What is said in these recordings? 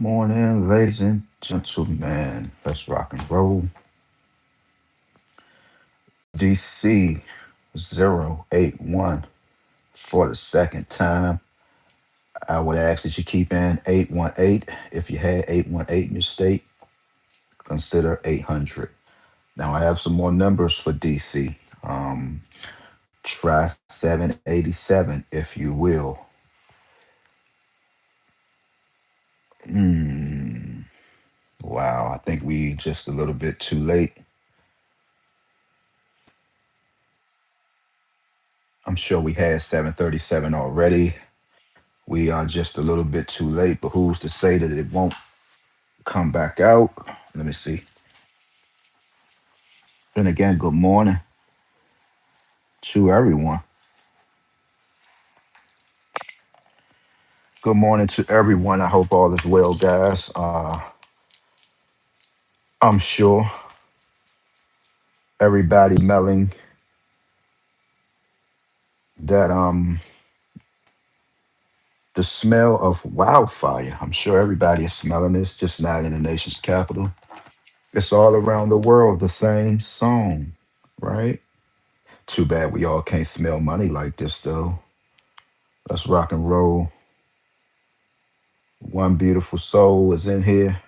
Morning, ladies and gentlemen. Let's rock and roll. DC 081 for the second time. I would ask that you keep in 818. If you had 818 in your state, consider 800. Now, I have some more numbers for DC. Try 787 if you will. Hmm. Wow, I think we just a little bit too late. I'm sure we had 737 already. We are just a little bit too late, but who's to say that it won't come back out? Let me see. And again, good morning to everyone. Good morning to everyone. I hope all is well, guys. I'm sure everybody smelling that the smell of wildfire. I'm sure everybody is smelling this, just not in the nation's capital. It's all around the world, the same song, right? Too bad we all can't smell money like this, though. Let's rock and roll. One beautiful soul is in here.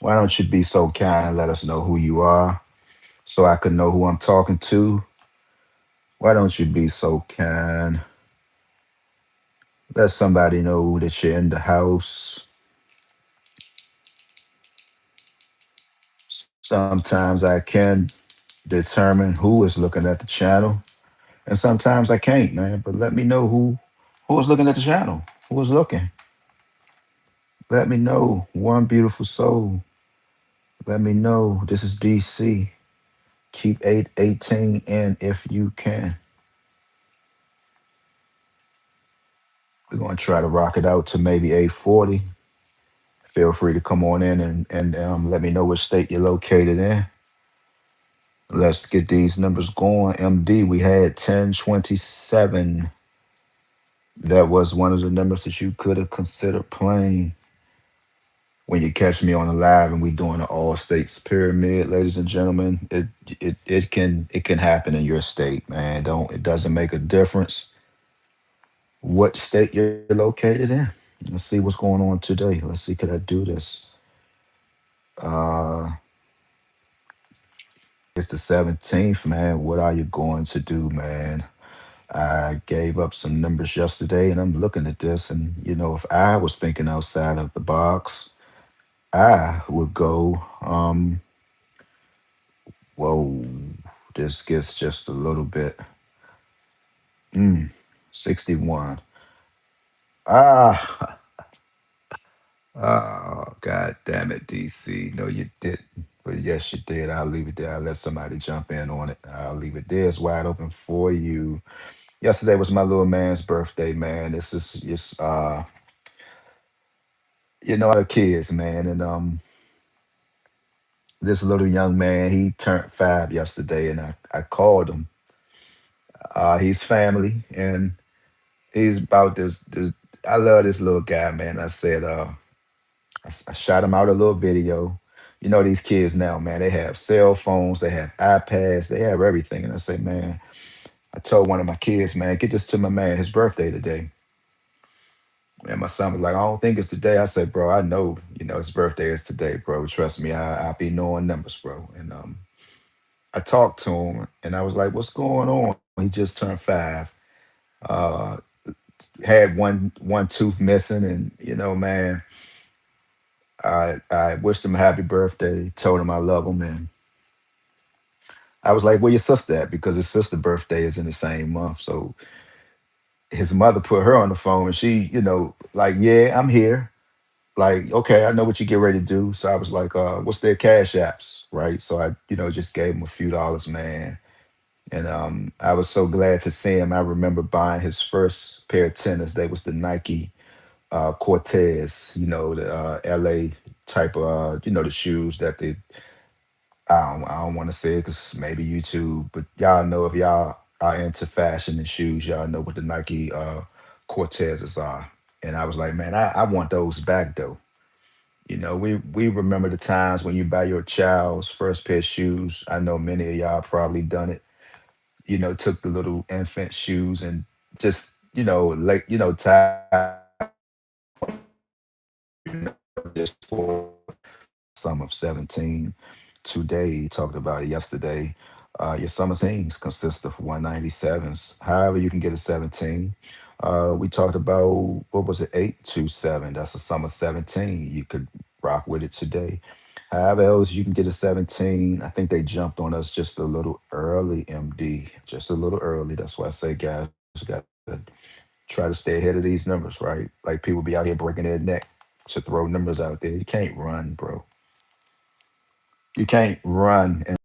Why don't you be so kind and let us know who you are so I can know who I'm talking to? Why don't you be so kind? Let somebody know that you're in the house. Sometimes I can determine who is looking at the channel, and sometimes I can't, man. But let me know who is looking at the channel. Who is looking? Let me know. One beautiful soul. Let me know. This is DC. Keep 818 in if you can. We're gonna try to rock it out to maybe 840. Feel free to come on in and let me know which state you're located in. Let's get these numbers going. MD, we had 1027. That was one of the numbers that you could have considered playing when you catch me on the live and we doing the all states pyramid, ladies and gentlemen. It can happen in your state, man. Don't it doesn't make a difference what state you're located in. Let's see what's going on today. Let's see, could I do this? Uh it's the 17th, man. What are you going to do, man? I gave up some numbers yesterday and I'm looking at this. And, if I was thinking outside of the box, I would go, whoa, this gets just a little bit, mm, 61. Ah, God damn it, DC. No, you didn't. But yes, you did. I'll leave it there. I'll let somebody jump in on it. I'll leave it there. It's wide open for you. Yesterday was my little man's birthday, man. This is just our kids, man. And this little young man, he turned 5 yesterday, and I called him. He's family, and he's about this. I love this little guy, man. I said, I shot him out a little video. These kids now, man, they have cell phones, they have iPads, they have everything. And I say, man, I told one of my kids, man, get this to my man, his birthday today. And my son was like, I don't think it's today. I said, bro, I know, his birthday is today, bro. Trust me, I be knowing numbers, bro. And I talked to him and I was like, what's going on? He just turned 5. Uh had one tooth missing, and man, I wished him a happy birthday, told him I love him, and I was like, where your sister at? Because his sister's birthday is in the same month. So his mother put her on the phone and she, like, yeah, I'm here. Like, okay, I know what you get ready to do. So I was like, what's their cash apps? Right. So I, just gave him a few dollars, man. And I was so glad to see him. I remember buying his first pair of tennis. They was the Nike Cortez, the LA type of the shoes that they I don't want to say it because maybe YouTube, but y'all know, if y'all are into fashion and shoes, y'all know what the Nike Cortezes are. And I was like, man, I want those back though. We remember the times when you buy your child's first pair of shoes. I know many of y'all probably done it. Took the little infant shoes and just, like, tie just for sum of 17. Today, he talked about it yesterday. Your summer teams consist of 197s. However, you can get a 17. We talked about, what was it, 827. That's a summer 17. You could rock with it today. However else, you can get a 17. I think they jumped on us just a little early, MD. Just a little early. That's why I say, guys, got to try to stay ahead of these numbers, right? Like people be out here breaking their neck to throw numbers out there. You can't run, bro. You can't run and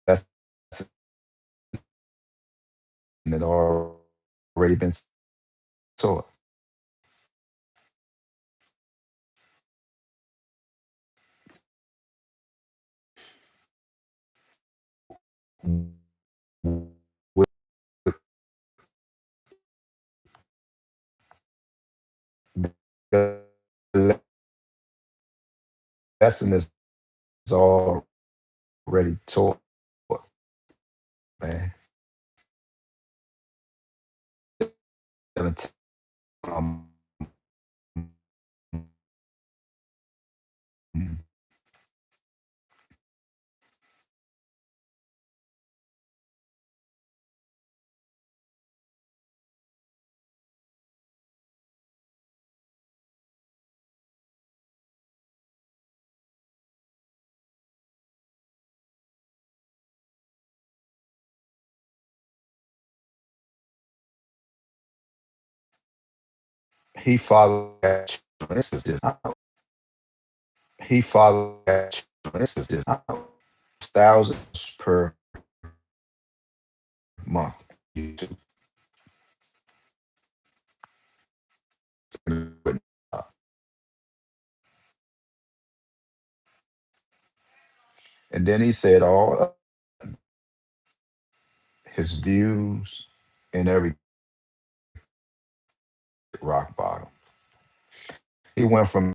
that's it already been taught. What the lesson is already taught, man. Um, he followed that. This is just he followed that. This is just thousands per month. YouTube. And then he said all his views and every rock bottom. He went from